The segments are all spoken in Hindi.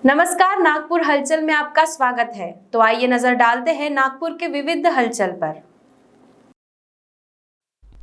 नमस्कार, नागपुर हलचल में आपका स्वागत है। तो आइए नजर डालते हैं नागपुर के विविध हलचल पर।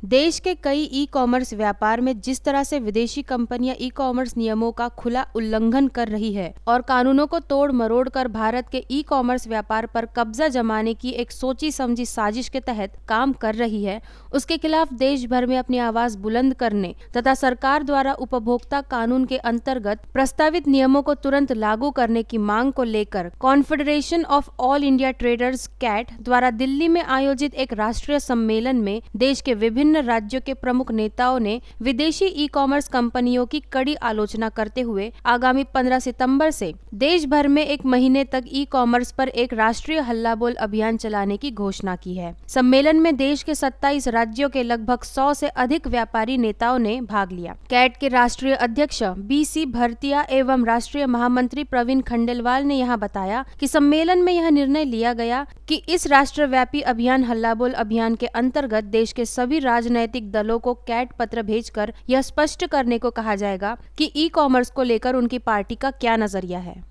देश के कई ई कॉमर्स व्यापार में जिस तरह से विदेशी कंपनियां ई कॉमर्स नियमों का खुला उल्लंघन कर रही है और कानूनों को तोड़ मरोड़ कर भारत के ई कॉमर्स व्यापार पर कब्जा जमाने की एक सोची समझी साजिश के तहत काम कर रही है, उसके खिलाफ देश भर में अपनी आवाज बुलंद करने तथा सरकार द्वारा उपभोक्ता कानून के अंतर्गत प्रस्तावित नियमों को तुरंत लागू करने की मांग को लेकर Confederation of All India Traders CAT द्वारा दिल्ली में आयोजित एक राष्ट्रीय सम्मेलन में देश के विभिन्न राज्यों के प्रमुख नेताओं ने विदेशी ई कॉमर्स कंपनियों की कड़ी आलोचना करते हुए आगामी 15 सितंबर से देश भर में एक महीने तक ई कॉमर्स पर एक राष्ट्रीय हल्ला बोल अभियान चलाने की घोषणा की है। सम्मेलन में देश के 27 राज्यों के लगभग 100 से अधिक व्यापारी नेताओं ने भाग लिया। कैट के राष्ट्रीय अध्यक्ष BC भरतिया एवं राष्ट्रीय महामंत्री प्रवीण खंडेलवाल ने यहाँ बताया कि सम्मेलन में यह निर्णय लिया गया कि इस राष्ट्रव्यापी अभियान हल्ला बोल अभियान के अंतर्गत देश के सभी राजनैतिक दलों को कैट पत्र भेजकर यह स्पष्ट करने को कहा जाएगा कि ई कॉमर्स को लेकर उनकी पार्टी का क्या नजरिया है।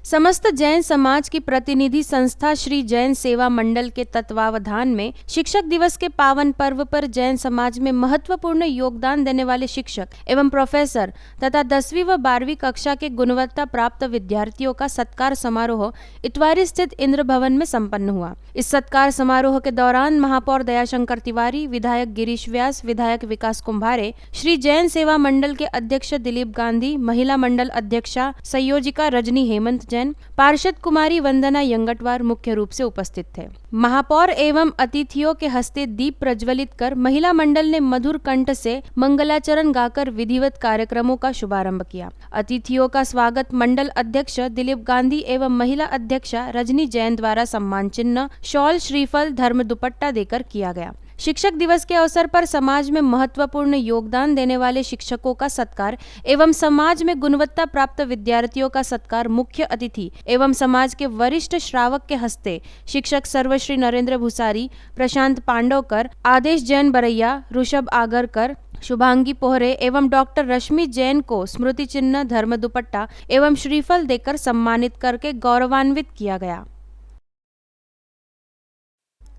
समस्त जैन समाज की प्रतिनिधि संस्था श्री जैन सेवा मंडल के तत्वावधान में शिक्षक दिवस के पावन पर्व पर जैन समाज में महत्वपूर्ण योगदान देने वाले शिक्षक एवं प्रोफेसर तथा 10वीं व 12वीं कक्षा के गुणवत्ता प्राप्त विद्यार्थियों का सत्कार समारोह इतवारी स्थित इंद्र भवन में संपन्न हुआ। इस सत्कार समारोह के दौरान महापौर दयाशंकर तिवारी, विधायक गिरीश व्यास, विधायक विकास कुंभारे, श्री जैन सेवा मंडल के अध्यक्ष दिलीप गांधी, महिला मंडल अध्यक्षा संयोजिका रजनी हेमंत जैन, पार्षद कुमारी वंदना यंगटवार मुख्य रूप से उपस्थित थे। महापौर एवं अतिथियों के हस्ते दीप प्रज्वलित कर महिला मंडल ने मधुर कंठ से मंगलाचरण गाकर विधिवत कार्यक्रमों का शुभारंभ किया। अतिथियों का स्वागत मंडल अध्यक्ष दिलीप गांधी एवं महिला अध्यक्षा रजनी जैन द्वारा सम्मान चिन्ह, शॉल, श्रीफल, धर्म दुपट्टा देकर किया गया। शिक्षक दिवस के अवसर पर समाज में महत्वपूर्ण योगदान देने वाले शिक्षकों का सत्कार एवं समाज में गुणवत्ता प्राप्त विद्यार्थियों का सत्कार मुख्य अतिथि एवं समाज के वरिष्ठ श्रावक के हस्ते शिक्षक सर्वश्री नरेंद्र भूसारी, प्रशांत पांडवकर, आदेश जैन बरैया, ऋषभ आगरकर, शुभांगी पोहरे एवं डॉक्टर रश्मि जैन को स्मृति चिन्ह, धर्म दुपट्टा एवं श्रीफल देकर सम्मानित करके गौरवान्वित किया गया।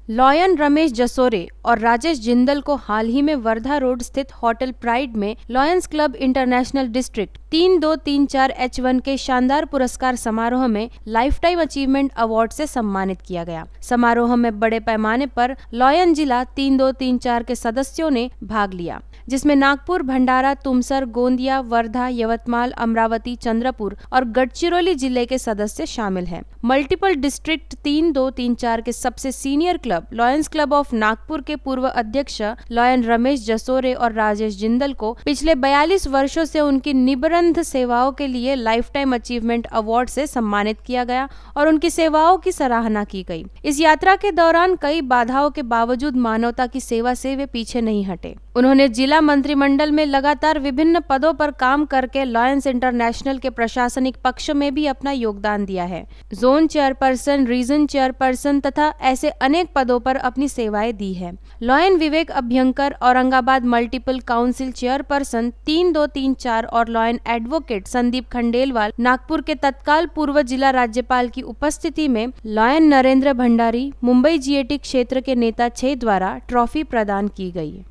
लॉयन रमेश जसोरे और राजेश जिंदल को हाल ही में वर्धा रोड स्थित होटल प्राइड में lions club international district 3234H1 के शानदार पुरस्कार समारोह में लाइफ टाइम अचीवमेंट अवार्ड से सम्मानित किया गया। समारोह में बड़े पैमाने पर लॉयन जिला 3234 के सदस्यों ने भाग लिया, जिसमें नागपुर, भंडारा, तुमसर, गोंदिया, वर्धा, यवतमाल, अमरावती, चंद्रपुर और गढ़चिरौली जिले के सदस्य शामिल हैं। मल्टीपल डिस्ट्रिक्ट 3234 के सबसे senior club lions club of Nagpur के पूर्व अध्यक्ष लॉयन रमेश जसोरे और राजेश जिंदल को पिछले 42 वर्षों से उनकी निबंध सेवाओं के लिए लाइफ टाइम अचीवमेंट अवार्ड से सम्मानित किया गया और उनकी सेवाओं की सराहना की गई। इस यात्रा के दौरान कई बाधाओं के बावजूद मानवता की सेवा से वे पीछे नहीं हटे। उन्होंने जिला मंत्रिमंडल में लगातार विभिन्न पदों पर काम करके लॉयंस इंटरनेशनल के प्रशासनिक पक्ष में भी अपना योगदान दिया है। जोन चेयरपर्सन, रीजन चेयरपर्सन तथा ऐसे अनेक पदों पर अपनी सेवाएं दी है। Lion Vivek Abhyankar, Aurangabad multiple council chairperson 3234 और लॉयन एडवोकेट संदीप खंडेलवाल, नागपुर के तत्काल पूर्व जिला राज्यपाल की उपस्थिति में लॉयन नरेंद्र भंडारी, मुंबई GAT क्षेत्र के नेता 6 द्वारा ट्रॉफी प्रदान की गई।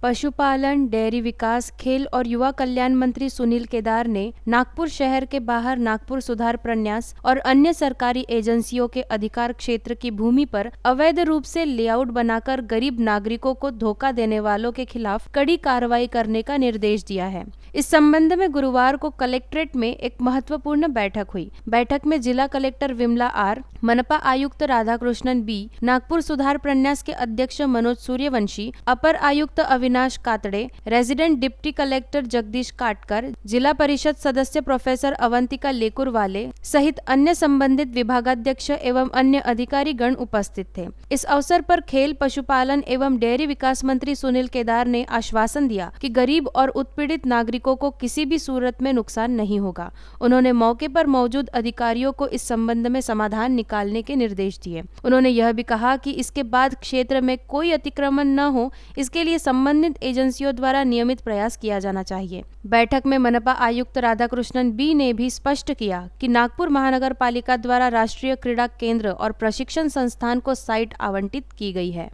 पशुपालन, डेयरी विकास, खेल और युवा कल्याण मंत्री सुनील केदार ने नागपुर शहर के बाहर नागपुर सुधार प्रन्यास और अन्य सरकारी एजेंसियों के अधिकार क्षेत्र की भूमि पर अवैध रूप से लेआउट बनाकर गरीब नागरिकों को धोखा देने वालों के खिलाफ कड़ी कार्रवाई करने का निर्देश दिया है। इस संबंध में गुरुवार को कलेक्ट्रेट में एक महत्वपूर्ण बैठक हुई। बैठक में जिला कलेक्टर विमला R, मनपा आयुक्त राधाकृष्णन B, नागपुर सुधार प्रन्यास के अध्यक्ष मनोज सूर्यवंशी, अपर आयुक्त Avinash Katade, resident deputy collector Jagdish Katkar, जिला परिषद सदस्य प्रोफेसर अवंतिका लेकुरवाले सहित अन्य संबंधित विभागाध्यक्ष एवं अन्य अधिकारी गण उपस्थित थे। इस अवसर पर खेल, पशुपालन एवं डेयरी विकास मंत्री सुनील केदार ने आश्वासन दिया कि गरीब और उत्पीड़ित नागरिकों को किसी भी सूरत में नुकसान नहीं होगा। उन्होंने मौके पर मौजूद अधिकारियों को इस संबंध में समाधान निकालने के निर्देश दिए। उन्होंने यह भी कहा कि इसके बाद क्षेत्र में कोई अतिक्रमण न हो, इसके लिए संबंधित संबंधित एजेंसियों द्वारा नियमित प्रयास किया जाना चाहिए। बैठक में मनपा आयुक्त राधाकृष्णन बी ने भी स्पष्ट किया कि नागपुर महानगर पालिका द्वारा राष्ट्रीय क्रीड़ा केंद्र और प्रशिक्षण संस्थान को साइट आवंटित की गई है।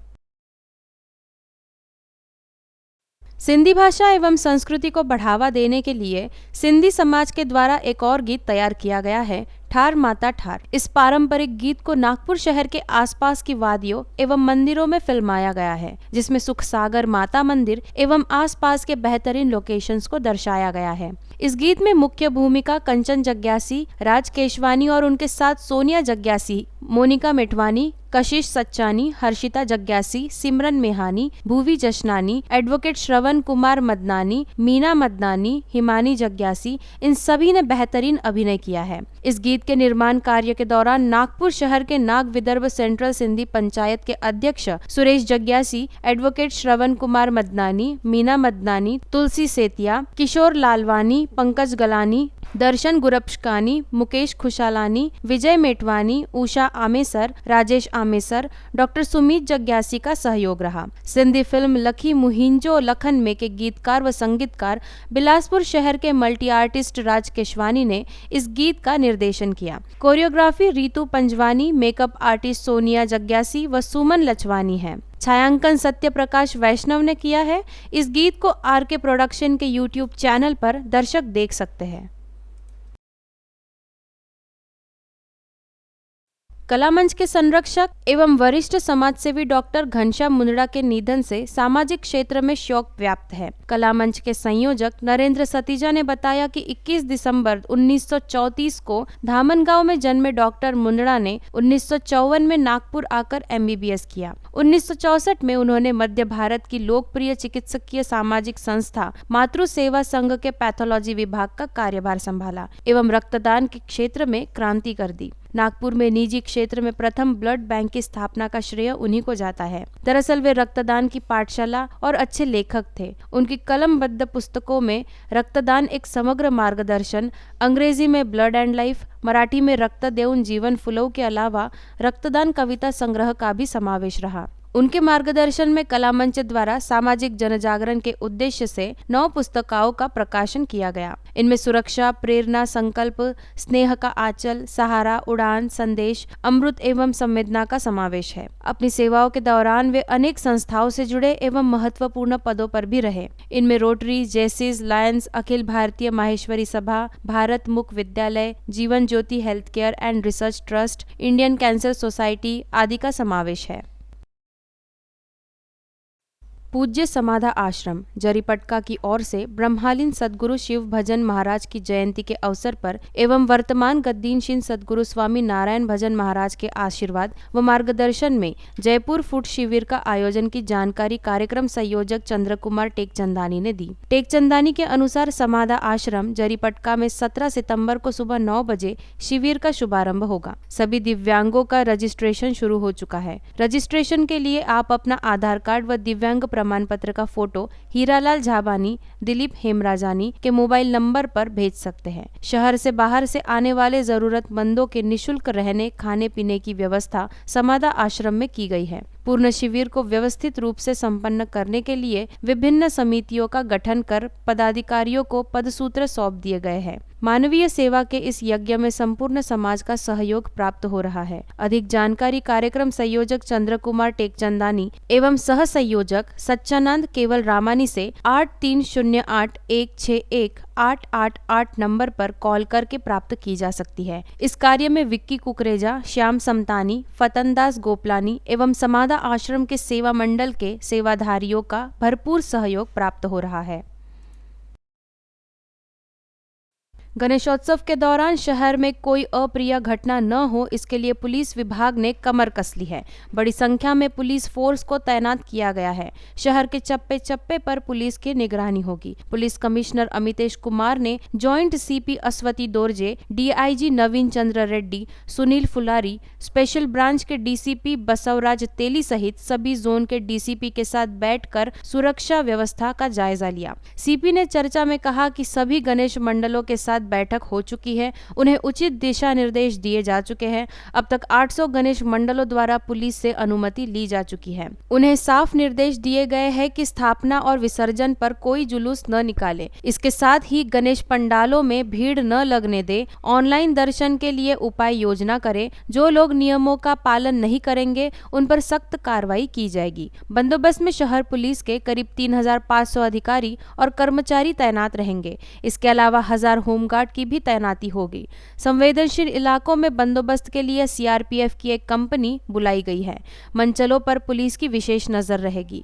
सिंधी भाषा एवं संस्कृति को बढ़ावा देने के लिए सिंधी समाज के द्वारा एक और गीत तैयार किया गया है, ठार माता ठार। इस पारंपरिक गीत को नागपुर शहर के आसपास की वादियों एवं मंदिरों में फिल्माया गया है, जिसमें सुखसागर माता मंदिर एवं आसपास के बेहतरीन लोकेशंस को दर्शाया गया है। इस गीत में मुख्य भूमिका कंचन जग्यासी, राज केशवानी और उनके साथ सोनिया जग्यासी, मोनिका मेटवानी, कशिश सच्चानी, हर्षिता जग्यासी, सिमरन मेहानी, भूवी जशनानी, एडवोकेट श्रवण कुमार मदनानी, मीना मदनानी, हिमानी जग्यासी, इन सभी ने बेहतरीन अभिनय किया है। इस गीत के निर्माण कार्य के दौरान नागपुर शहर के नाग विदर्भ सेंट्रल सिंधी पंचायत के अध्यक्ष सुरेश जग्यासी, एडवोकेट श्रवण कुमार मदनानी, मीना मदनानी, तुलसी सेतिया, किशोर लालवानी, पंकज गलानी, दर्शन गुरप्शकानी, मुकेश खुशालानी, विजय मेटवानी, उषा आमेसर, राजेश आमेसर, डॉक्टर सुमीत जग्यासी का सहयोग रहा। सिंधी फिल्म लखी मुहिंजो लखन में के गीतकार व संगीतकार बिलासपुर शहर के मल्टी आर्टिस्ट राज केशवानी ने इस गीत का निर्देशन किया। Choreography Ritu Panjwani, makeup artist Sonia जग्यासी व सुमन लचवानी है। छायांकन सत्य प्रकाश वैष्णव ने किया है। इस गीत को आरके प्रोडक्शन के यूट्यूब चैनल पर दर्शक देख सकते हैं। कला मंच के संरक्षक एवं वरिष्ठ समाजसेवी डॉक्टर घनश्याम मुंदड़ा के निधन से सामाजिक क्षेत्र में शोक व्याप्त है। कला मंच के संयोजक नरेंद्र सतीजा ने बताया कि 21 दिसंबर 1934 को धामनगांव में जन्मे डॉक्टर मुंदड़ा ने 1954 में नागपुर आकर MBBS किया। 1964 में उन्होंने मध्य भारत की लोकप्रिय चिकित्सकीय सामाजिक संस्था मातृ सेवा संघ के पैथोलॉजी विभाग का कार्यभार संभाला एवं रक्तदान के क्षेत्र में क्रांति कर दी। नागपुर में निजी क्षेत्र में प्रथम ब्लड बैंक की स्थापना का श्रेय उन्हीं को जाता है। दरअसल वे रक्तदान की पाठशाला और अच्छे लेखक थे। उनकी कलमबद्ध पुस्तकों में रक्तदान एक समग्र मार्गदर्शन, अंग्रेजी में ब्लड एंड लाइफ, मराठी में रक्त देऊन जीवन फुलव के अलावा रक्तदान कविता संग्रह का भी समावेश रहा। उनके मार्गदर्शन में कला मंच द्वारा सामाजिक जनजागरण के उद्देश्य से 9 पुस्तकों का प्रकाशन किया गया। इनमें सुरक्षा, प्रेरणा, संकल्प, स्नेह का आंचल, सहारा, उड़ान, संदेश, अमृत एवं संवेदना का समावेश है। अपनी सेवाओं के दौरान वे अनेक संस्थाओं से जुड़े एवं महत्वपूर्ण पदों पर भी रहे। इनमें रोटरी, जेसिस, लायंस, अखिल भारतीय माहेश्वरी सभा, Bharat Mukh Vidyalaya, Jeevan Jyoti health care and research trust, Indian cancer society आदि का समावेश है। पूज्य समाधा आश्रम जरीपटका की ओर से ब्रह्मालीन सद्गुरु शिव भजन महाराज की जयंती के अवसर पर एवं वर्तमान गद्दीनशीन सद्गुरु स्वामी नारायण भजन महाराज के आशीर्वाद व मार्गदर्शन में जयपुर फूड शिविर का आयोजन की जानकारी कार्यक्रम संयोजक चंद्र कुमार टेकचंदानी ने दी। टेकचंदानी के अनुसार समाधा आश्रम जरीपटका में 17 सितंबर को सुबह 9 बजे शिविर का शुभारंभ होगा। सभी दिव्यांगों का रजिस्ट्रेशन शुरू हो चुका है। रजिस्ट्रेशन के लिए आप अपना आधार कार्ड व दिव्यांग प्रमाण पत्र का फोटो हीरालाल झाबानी, दिलीप हेमराजानी के मोबाइल नंबर पर भेज सकते हैं। शहर से बाहर से आने वाले जरूरतमंदों के निशुल्क रहने खाने पीने की व्यवस्था समाधा आश्रम में की गई है। पूर्ण शिविर को व्यवस्थित रूप से संपन्न करने के लिए विभिन्न समितियों का गठन कर पदाधिकारियों को पदसूत्र सौंप दिए गए हैं। मानवीय सेवा के इस यज्ञ में संपूर्ण समाज का सहयोग प्राप्त हो रहा है। अधिक जानकारी कार्यक्रम संयोजक चंद्र कुमार टेकचंदानी एवं सह संयोजक सच्चानंद केवल रामानी से 8308161888 नंबर पर कॉल करके प्राप्त की जा सकती है। इस कार्य में विक्की कुकरेजा, श्याम समतानी, फतनदास गोपलानी एवं समाधा आश्रम के सेवा मंडल के सेवाधारियों का भरपूर सहयोग प्राप्त हो रहा है। गणेशोत्सव के दौरान शहर में कोई अप्रिय घटना न हो, इसके लिए पुलिस विभाग ने कमर कस ली है। बड़ी संख्या में पुलिस फोर्स को तैनात किया गया है। शहर के चप्पे चप्पे पर पुलिस की निगरानी होगी। पुलिस कमिश्नर अमितेश कुमार ने joint CP Ashwati Dorje, DIG Naveen Chandra Reddy, Sunil Phulari, special branch के डीसीपी बसवराज तेली सहित सभी जोन के डीसीपी के साथ बैठकर सुरक्षा व्यवस्था का जायजा लिया। सीपी ने चर्चा में कहा कि सभी गणेश मंडलों के साथ बैठक हो चुकी है, उन्हें उचित दिशा निर्देश दिए जा चुके हैं। अब तक 800 गणेश मंडलों द्वारा पुलिस से अनुमति ली जा चुकी है। उन्हें साफ निर्देश दिए गए हैं कि स्थापना और विसर्जन पर कोई जुलूस न निकाले। इसके साथ ही गणेश पंडालों में भीड़ न लगने दे, ऑनलाइन दर्शन के लिए उपाय योजना करें। जो लोग नियमों का पालन नहीं करेंगे उन पर सख्त कार्रवाई की जाएगी। बंदोबस्त में शहर पुलिस के करीब 3500 अधिकारी और कर्मचारी तैनात रहेंगे। इसके अलावा 1000 होमगार्ड की भी तैनाती होगी। संवेदनशील इलाकों में बंदोबस्त के लिए सीआरपीएफ की एक कंपनी बुलाई गई है। मंचलों पर पुलिस की विशेष नजर रहेगी।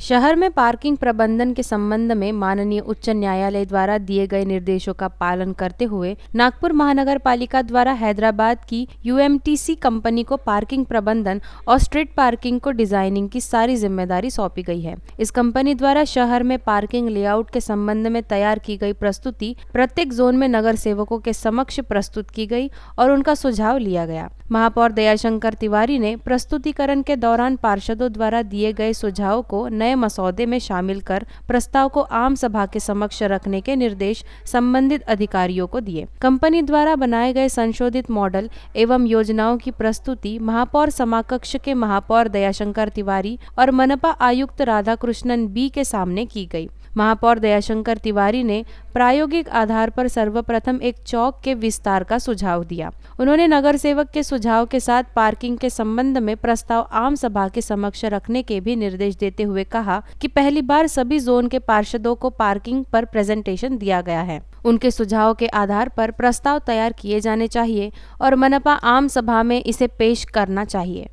शहर में पार्किंग प्रबंधन के संबंध में माननीय उच्च न्यायालय द्वारा दिए गए निर्देशों का पालन करते हुए नागपुर महानगर पालिका द्वारा हैदराबाद की यूएमटीसी कंपनी को पार्किंग प्रबंधन और स्ट्रीट पार्किंग को डिजाइनिंग की सारी जिम्मेदारी सौंपी गई है। इस कंपनी द्वारा शहर में पार्किंग लेआउट के संबंध में तैयार की गई प्रस्तुति प्रत्येक जोन में नगर सेवकों के समक्ष प्रस्तुत की गई और उनका सुझाव लिया गया। महापौर दयाशंकर तिवारी ने प्रस्तुतिकरण के दौरान पार्षदों द्वारा दिए गए सुझाव को नए मसौदे में शामिल कर प्रस्ताव को आम सभा के समक्ष रखने के निर्देश संबंधित अधिकारियों को दिए। कंपनी द्वारा बनाए गए संशोधित मॉडल एवं योजनाओं की प्रस्तुति महापौर समाकक्ष के महापौर दयाशंकर तिवारी और मनपा आयुक्त राधाकृष्णन बी के सामने की गई। महापौर दयाशंकर तिवारी ने प्रायोगिक आधार पर सर्वप्रथम एक चौक के विस्तार का सुझाव दिया। उन्होंने नगर सेवक के सुझाव के साथ पार्किंग के संबंध में प्रस्ताव आम सभा के समक्ष रखने के भी निर्देश देते हुए कहा कि पहली बार सभी जोन के पार्षदों को पार्किंग पर प्रेजेंटेशन दिया गया है। उनके सुझाव के आधार पर प्रस्ताव तैयार किए जाने चाहिए और मनपा आम सभा में इसे पेश करना चाहिए।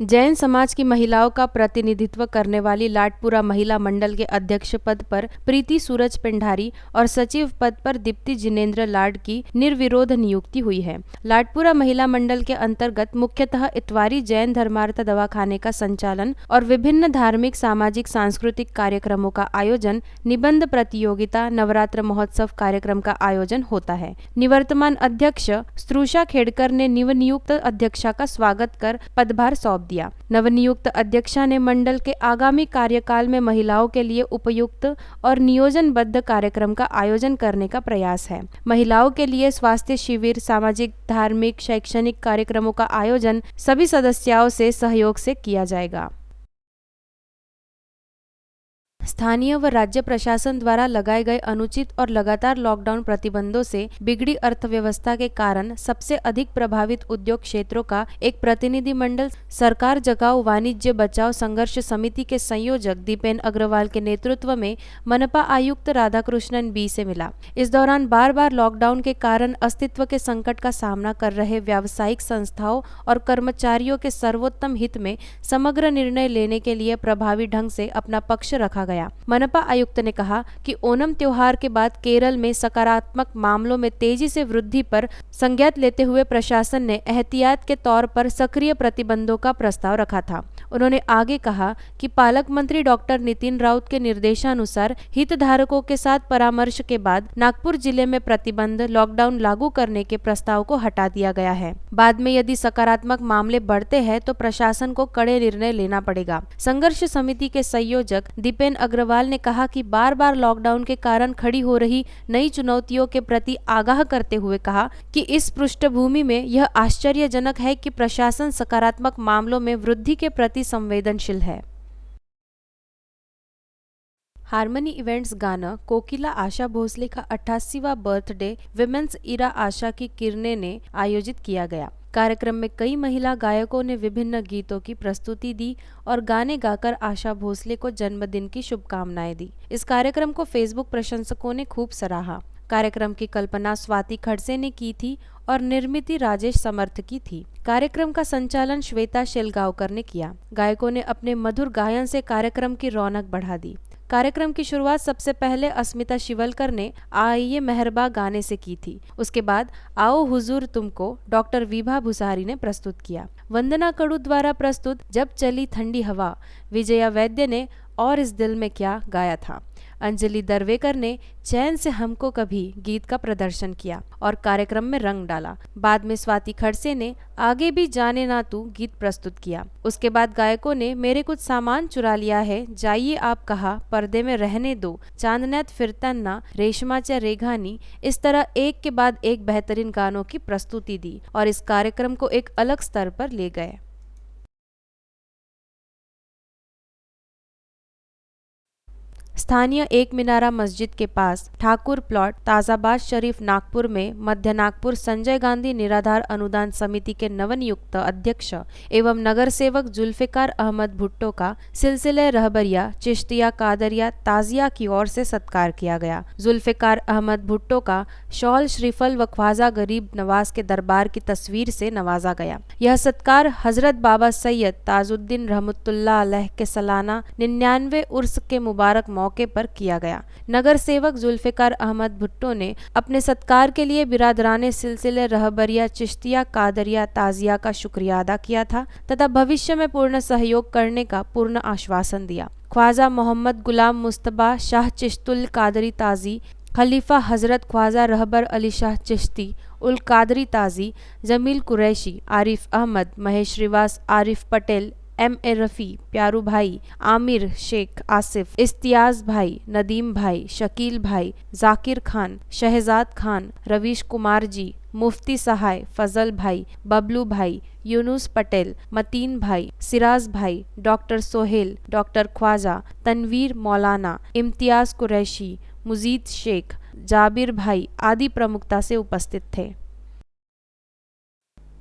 जैन समाज की महिलाओं का प्रतिनिधित्व करने वाली लाडपुरा महिला मंडल के अध्यक्ष पद पर प्रीति सूरज पिंडारी और सचिव पद पर दीप्ति जिनेन्द्र लाड की निर्विरोध नियुक्ति हुई है। लाडपुरा महिला मंडल के अंतर्गत मुख्यतः इतवारी जैन धर्मार्थ दवाखाने का संचालन और विभिन्न धार्मिक, सामाजिक, सांस्कृतिक कार्यक्रमों का आयोजन, निबंध प्रतियोगिता, नवरात्र महोत्सव कार्यक्रम का आयोजन होता है। निवर्तमान अध्यक्ष स्त्रुषा खेड़कर ने नवनियुक्त अध्यक्षा का स्वागत कर पदभार सौंप दिया। नवनियुक्त अध्यक्षा ने मंडल के आगामी कार्यकाल में महिलाओं के लिए उपयुक्त और नियोजनबद्ध कार्यक्रम का आयोजन करने का प्रयास है। महिलाओं के लिए स्वास्थ्य शिविर, सामाजिक, धार्मिक, शैक्षणिक कार्यक्रमों का आयोजन सभी सदस्यों से सहयोग से किया जाएगा। स्थानीय व राज्य प्रशासन द्वारा लगाए गए अनुचित और लगातार लॉकडाउन प्रतिबंधों से बिगड़ी अर्थव्यवस्था के कारण सबसे अधिक प्रभावित उद्योग क्षेत्रों का एक प्रतिनिधि मंडल सरकार जगाओ वाणिज्य बचाओ संघर्ष समिति के संयोजक दीपेन अग्रवाल के नेतृत्व में मनपा आयुक्त राधाकृष्णन बी से मिला। इस दौरान बार बार लॉकडाउन के कारण अस्तित्व के संकट का सामना कर रहे व्यावसायिक संस्थाओं और कर्मचारियों के सर्वोत्तम हित में समग्र निर्णय लेने के लिए प्रभावी ढंग से अपना पक्ष रखा गया। मनपा आयुक्त ने कहा कि ओणम त्योहार के बाद केरल में सकारात्मक मामलों में तेजी से वृद्धि पर संज्ञान लेते हुए प्रशासन ने एहतियात के तौर पर सक्रिय प्रतिबंधों का प्रस्ताव रखा था। उन्होंने आगे कहा कि पालक मंत्री डॉक्टर नितिन राउत के निर्देशानुसार हितधारकों के साथ परामर्श के बाद नागपुर जिले में प्रतिबंध लॉकडाउन लागू करने के प्रस्ताव को हटा दिया गया है। बाद में यदि सकारात्मक मामले बढ़ते हैं तो प्रशासन को कड़े निर्णय लेना पड़ेगा। संघर्ष समिति के संयोजक दीपेन अग्रवाल ने कहा कि बार बार लॉकडाउन के कारण खड़ी हो रही नई चुनौतियों के प्रति आगाह करते हुए कहा कि इस पृष्ठभूमि में यह आश्चर्यजनक है कि प्रशासन सकारात्मक मामलों में वृद्धि के प्रति संवेदनशील है। हार्मनी इवेंट्स गाना कोकिला आशा भोसले का 88वां बर्थडे विमेंस इरा आशा की किरणें ने आयोजित किया गया। कार्यक्रम में कई महिला गायकों ने विभिन्न गीतों की प्रस्तुति दी और गाने गाकर आशा भोसले को जन्मदिन की शुभकामनाएं दी। इस कार्यक्रम को फेसबुक प्रशंसकों ने खूब सराहा। कार्यक्रम की कल्पना स्वाति खड़से ने की थी और निर्मिति राजेश समर्थ की थी। कार्यक्रम का संचालन श्वेता शेलगांवकर ने किया। गायकों ने अपने मधुर गायन से कार्यक्रम की रौनक बढ़ा दी। कार्यक्रम की शुरुआत सबसे पहले अस्मिता शिवलकर ने आइए मेहरबा गाने से की थी। उसके बाद आओ हुजूर तुमको डॉक्टर विभा भुसारी ने प्रस्तुत किया। वंदना कड़ू द्वारा प्रस्तुत जब चली ठंडी हवा, विजया वैद्य ने और इस दिल में क्या गाया था। अंजलि दरवेकर ने चैन से हमको कभी गीत का प्रदर्शन किया और कार्यक्रम में रंग डाला। बाद में स्वाति खड़से ने आगे भी जाने ना तू गीत प्रस्तुत किया। उसके बाद गायकों ने मेरे कुछ सामान चुरा लिया है, जाइए आप कहा, पर्दे में रहने दो, चांदन्यात फिरताना, रेशमाच्या रेघानी, इस तरह एक के बाद एक बेहतरीन गानों की प्रस्तुति दी और इस कार्यक्रम को एक अलग स्तर पर ले गए। स्थानीय एक मीनारा मस्जिद के पास ठाकुर प्लॉट ताजाबाद शरीफ नागपुर में मध्य नागपुर संजय गांधी निराधार अनुदान समिति के नवनियुक्त अध्यक्ष एवं नगर सेवक जुल्फिकार अहमद भुट्टो का सिलसिले रहबरिया चिश्तिया कादरिया ताजिया की ओर से सत्कार किया गया। जुल्फिकार अहमद भुट्टो का शॉल, श्रीफल व ख्वाजा गरीब नवाज के दरबार की तस्वीर से नवाजा गया। यह सत्कार हजरत बाबा सैयद ताजुद्दीन रहमतुल्लाह अलैह के सालाना 99वें उर्स के मुबारक मौके पर किया गया। नगर सेवक जुल्फिकार अहमद भुट्टो ने अपने सत्कार के लिए बिरादराने सिलसिले रहबरिया चिश्तिया कादरिया ताजिया का शुक्रिया अदा किया था तथा भविष्य में पूर्ण सहयोग करने का पूर्ण आश्वासन दिया। ख्वाजा मोहम्मद गुलाम मुस्तबा शाह चिश्तुल कादरी ताजी, खलीफा हजरत ख्वाजा रहबर अली शाह चिश्ती उल कादरी ताजी, जमील कुरैशी, आरिफ अहमद, महेश रिवास, आरिफ पटेल, M.A. रफ़ी, प्यारू भाई, आमिर शेख आसिफ, इस्तियाज भाई, नदीम भाई, शकील भाई, जाकिर खान, शहजाद खान, रवीश कुमार जी, मुफ्ती सहाय, फजल भाई, बबलू भाई, यूनुस पटेल, मतीन भाई, सिराज भाई, डॉक्टर सोहेल, डॉक्टर ख्वाजा, तनवीर मौलाना, इम्तियाज कुरैशी, मुजीद शेख, जाबिर भाई आदि प्रमुखता से उपस्थित थे।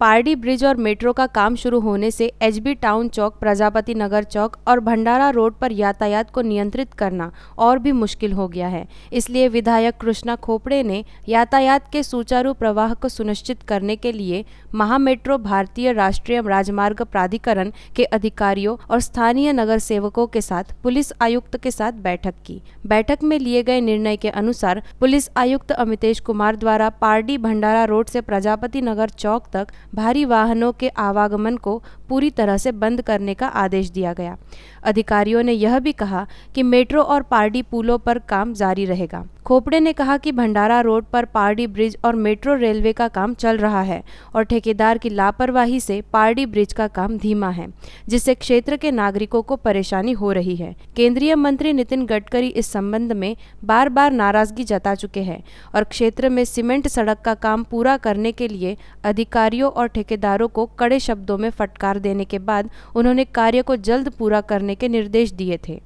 पारडी ब्रिज और मेट्रो का काम शुरू होने से HB टाउन चौक, प्रजापति नगर चौक और भंडारा रोड पर यातायात को नियंत्रित करना और भी मुश्किल हो गया है। इसलिए विधायक कृष्णा खोपड़े ने यातायात के सुचारू प्रवाह को सुनिश्चित करने के लिए महामेट्रो, भारतीय राष्ट्रीय राजमार्ग प्राधिकरण के अधिकारियों और स्थानीय नगर सेवकों के साथ पुलिस आयुक्त के साथ बैठक की। बैठक में लिए गए निर्णय के अनुसार पुलिस आयुक्त अमितेश कुमार द्वारा पारडी भंडारा रोड से प्रजापति नगर चौक तक भारी वाहनों के आवागमन को पूरी तरह से बंद करने का आदेश दिया गया। अधिकारियों ने यह भी कहा कि मेट्रो और पारडी पुलों पर काम जारी रहेगा। खोपड़े ने कहा कि भंडारा रोड पर पारडी ब्रिज और मेट्रो रेलवे का काम चल रहा है और ठेकेदार की लापरवाही से पारडी ब्रिज का काम धीमा है, जिससे क्षेत्र के नागरिकों को परेशानी हो रही है। केंद्रीय मंत्री नितिन गडकरी इस संबंध में बार बार नाराजगी जता चुके हैं और क्षेत्र में सीमेंट सड़क का काम पूरा करने के लिए अधिकारियों और ठेकेदारों को कड़े शब्दों में फटकार देने के बाद उन्होंने कार्य को जल्द पूरा करने के निर्देश दिए थे।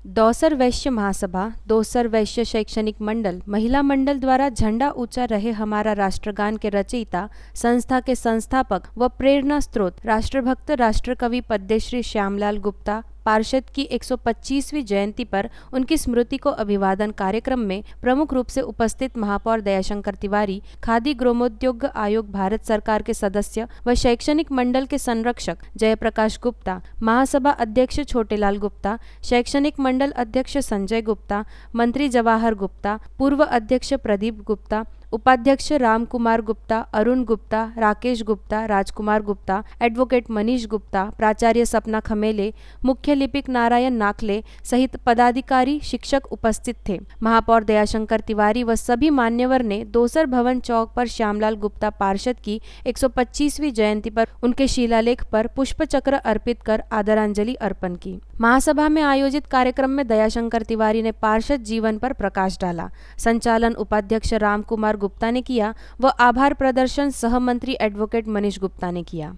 दौसर वैश्य महासभा, दौसर वैश्य शैक्षणिक मंडल, महिला मंडल द्वारा झंडा ऊंचा रहे हमारा राष्ट्रगान के रचयिता, संस्था के संस्थापक व प्रेरणा स्रोत, राष्ट्रभक्त, राष्ट्रकवि पद्मश्री श्यामलाल गुप्ता पार्षद की 125वीं जयंती पर उनकी स्मृति को अभिवादन कार्यक्रम में प्रमुख रूप से उपस्थित महापौर दयाशंकर तिवारी, खादी ग्रामोद्योग आयोग भारत सरकार के सदस्य व शैक्षणिक मंडल के संरक्षक जयप्रकाश गुप्ता, महासभा अध्यक्ष छोटेलाल गुप्ता, शैक्षणिक मंडल अध्यक्ष संजय गुप्ता, मंत्री जवाहर गुप्ता, पूर्व अध्यक्ष प्रदीप गुप्ता, उपाध्यक्ष राम कुमार गुप्ता, अरुण गुप्ता, राकेश गुप्ता, राजकुमार गुप्ता, एडवोकेट मनीष गुप्ता, प्राचार्य सपना खमेले, मुख्य लिपिक नारायण नाखले सहित पदाधिकारी, शिक्षक उपस्थित थे। महापौर दयाशंकर तिवारी व सभी मान्यवर ने दोसर भवन चौक पर श्यामलाल गुप्ता पार्षद की 125वीं जयंती पर उनके शिलालेख पर पुष्प चक्र अर्पित कर आदरांजलि अर्पण की। महासभा में आयोजित कार्यक्रम में दयाशंकर तिवारी ने पार्षद जीवन पर प्रकाश डाला। संचालन उपाध्यक्ष राम कुमार गुप्ता ने किया व आभार प्रदर्शन सह मंत्री एडवोकेट मनीष गुप्ता ने किया।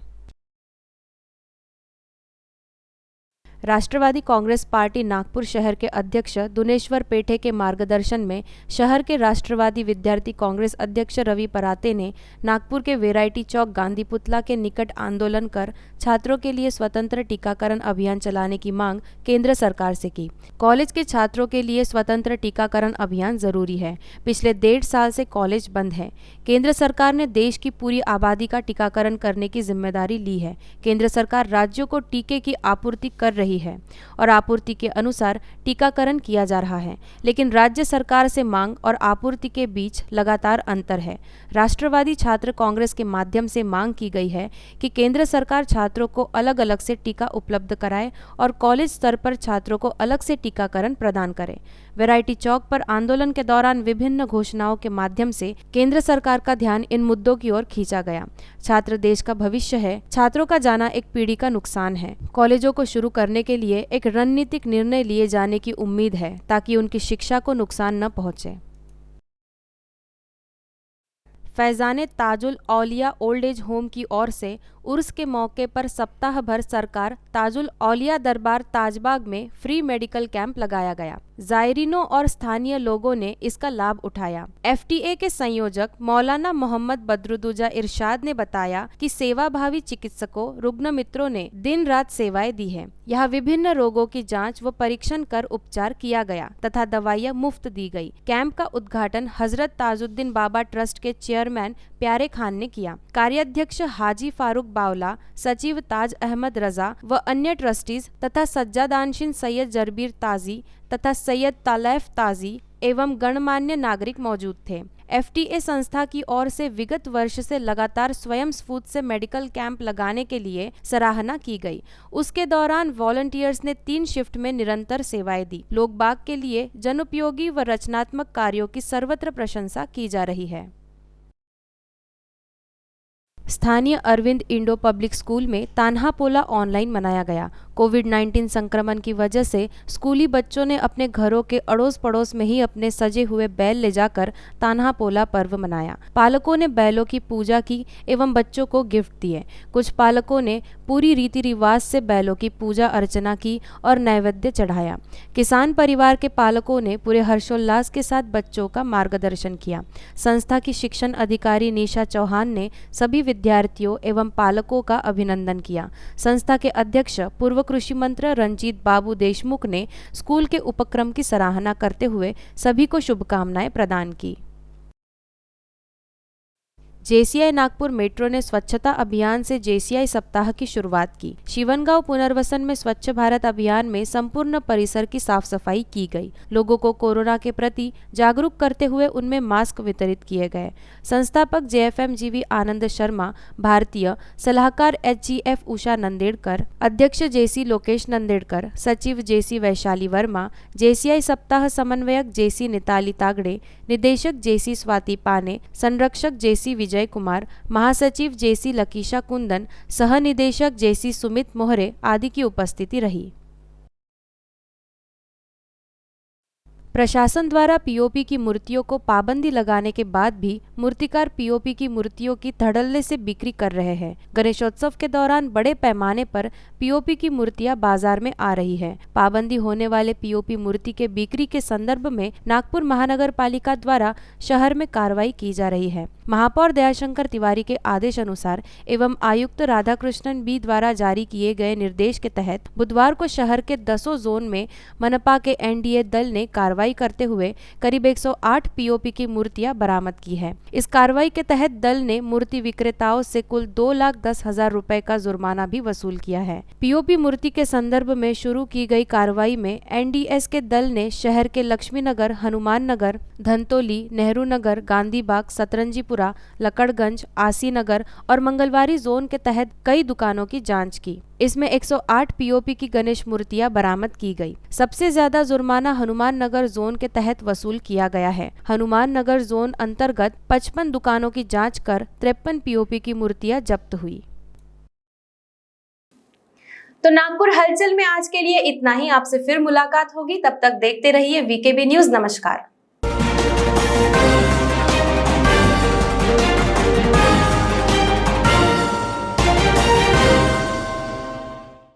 राष्ट्रवादी कांग्रेस पार्टी नागपुर शहर के अध्यक्ष दुनेश्वर पेठे के मार्गदर्शन में शहर के राष्ट्रवादी विद्यार्थी कांग्रेस अध्यक्ष रवि पराते ने नागपुर के वेराइटी चौक गांधी पुतला के निकट आंदोलन कर छात्रों के लिए स्वतंत्र टीकाकरण अभियान चलाने की मांग केंद्र सरकार से की। कॉलेज के छात्रों के लिए स्वतंत्र टीकाकरण अभियान जरूरी है। पिछले 1.5 साल से कॉलेज बंद है। केंद्र सरकार ने देश की पूरी आबादी का टीकाकरण करने की जिम्मेदारी ली है। केंद्र सरकार राज्यों को टीके की आपूर्ति कर रही रही है और आपूर्ति के अनुसार टीकाकरण किया जा रहा है, लेकिन राज्य सरकार से मांग और आपूर्ति के बीच लगातार अंतर है। राष्ट्रवादी छात्र कांग्रेस के माध्यम से मांग की गई है कि केंद्र सरकार छात्रों को अलग अलग से टीका उपलब्ध कराए और कॉलेज स्तर पर छात्रों को अलग से टीकाकरण प्रदान करे। वैरायटी चौक पर आंदोलन के दौरान विभिन्न घोषणाओं के माध्यम से केंद्र सरकार का ध्यान इन मुद्दों की ओर खींचा गया। छात्र देश का भविष्य है, छात्रों का जाना एक पीढ़ी का नुकसान है। कॉलेजों को शुरू करने के लिए एक रणनीतिक निर्णय लिए जाने की उम्मीद है ताकि उनकी शिक्षा को नुकसान न पहुंचे। फैजाने ताजुल औलिया ओल्ड एज होम की ओर से उर्स के मौके पर सप्ताह भर सरकार ताजुल औलिया दरबार ताजबाग में फ्री मेडिकल कैंप लगाया गया। जायरीनों और स्थानीय लोगों ने इसका लाभ उठाया। एफटीए के संयोजक मौलाना मोहम्मद बदरुद्दोजा इरशाद ने बताया कि सेवाभावी चिकित्सकों रुग्ण मित्रों ने दिन रात सेवाएं दी हैं। यहाँ विभिन्न रोगों की जांच व परीक्षण कर उपचार किया गया तथा दवाइयाँ मुफ्त दी गई। कैंप का उद्घाटन हजरत ताजुद्दीन बाबा ट्रस्ट के चेयरमैन प्यारे खान ने किया। कार्याध्यक्ष हाजी फारूक बावला, सचिव ताज अहमद रजा व अन्य ट्रस्टीज तथा सज्जादानशीन सैयद जरबीर ताजी तथा सैयद तालैफ ताजी एवं गणमान्य नागरिक मौजूद थे। एफटीए संस्था की ओर से विगत वर्ष से लगातार स्वयं स्फूर्त से मेडिकल कैंप लगाने के लिए सराहना की गई। उसके दौरान वॉलंटियर्स ने 3 शिफ्ट में निरंतर सेवाएं दी। लोग बाग के लिए जनोपयोगी व रचनात्मक कार्यों की सर्वत्र प्रशंसा की जा रही है। स्थानीय अरविंद इंडो पब्लिक स्कूल में तान्हा पोला ऑनलाइन मनाया गया। कोविड-19 संक्रमण की वजह से स्कूली बच्चों ने अपने घरों के अड़ोस पड़ोस में ही अपने सजे हुए बैल ले जाकर तान्हा पोला पर्व मनाया। पालकों ने बैलों की पूजा की एवं बच्चों को गिफ्ट दिए। कुछ पालकों ने पूरी रीति रिवाज से बैलों की पूजा अर्चना की और नैवेद्य चढ़ाया। किसान परिवार के पालकों ने पूरे हर्षोल्लास के साथ बच्चों का मार्गदर्शन किया। संस्था की शिक्षण अधिकारी निशा चौहान ने सभी विद्यार्थियों एवं पालकों का अभिनंदन किया। संस्था के अध्यक्ष पूर्व कृषि मंत्री रंजीत बाबू देशमुख ने स्कूल के उपक्रम की सराहना करते हुए सभी को शुभकामनाएं प्रदान की। जेसीआई नागपुर मेट्रो ने स्वच्छता अभियान से जेसीआई सप्ताह की शुरुआत की। शिवनगांव पुनर्वसन में स्वच्छ भारत अभियान में संपूर्ण परिसर की साफ सफाई की गई। लोगों को कोरोना के प्रति जागरूक करते हुए उनमें मास्क वितरित किए गए। संस्थापक जेएफएमजीवी आनंद शर्मा, भारतीय सलाहकार एचजीएफ उषा नंदेड़कर, अध्यक्ष जेसी लोकेश नंदेड़कर, सचिव जेसी वैशाली वर्मा, जेसीआई सप्ताह समन्वयक जेसी निताली तागड़े, निदेशक जेसी स्वाति पाने, संरक्षक जेसी विजय कुमार, महासचिव जेसी लकीशा कुंदन, सह निदेशक जेसी सुमित मोहरे आदि की उपस्थिति रही। प्रशासन द्वारा पीओपी की मूर्तियों को पाबंदी लगाने के बाद भी मूर्तिकार पीओपी की मूर्तियों की धड़ल्ले से बिक्री कर रहे हैं। गणेशोत्सव के दौरान बड़े पैमाने पर पीओपी की मूर्तियां बाजार में आ रही है। पाबंदी होने वाले पीओपी मूर्ति के बिक्री के संदर्भ में नागपुर महानगर पालिका द्वारा शहर में कार्रवाई की जा रही है। महापौर दयाशंकर तिवारी के आदेश अनुसार एवं आयुक्त राधाकृष्णन बी द्वारा जारी किए गए निर्देश के तहत बुधवार को शहर के 10 जोन में मनपा के एनडीए दल ने कार्रवाई करते हुए करीब 108 पीओपी की मूर्तियां बरामद की है। इस कार्रवाई के तहत दल ने मूर्ति विक्रेताओं से कुल 2,10,000 रुपए का जुर्माना भी वसूल किया है। पीओपी मूर्ति के संदर्भ में शुरू की गई कार्रवाई में एनडीएस के दल ने शहर के लक्ष्मी नगर, हनुमान नगर, धनतोली, नेहरू नगर, गांधीबाग, सतरंजीपुरा, लकड़गंज, आसी नगर और मंगलवारी जोन के तहत कई दुकानों की जांच की। इसमें 108 पीओपी की गणेश मूर्तियां बरामद की गई। सबसे ज्यादा जुर्माना हनुमान नगर जोन के तहत वसूल किया गया है। हनुमान नगर जोन अंतर्गत 55 दुकानों की जांच कर 53 पीओपी की मूर्तियां जब्त हुई। तो नागपुर हलचल में आज के लिए इतना ही। आपसे फिर मुलाकात होगी, तब तक देखते रहिए वीकेबी न्यूज। नमस्कार।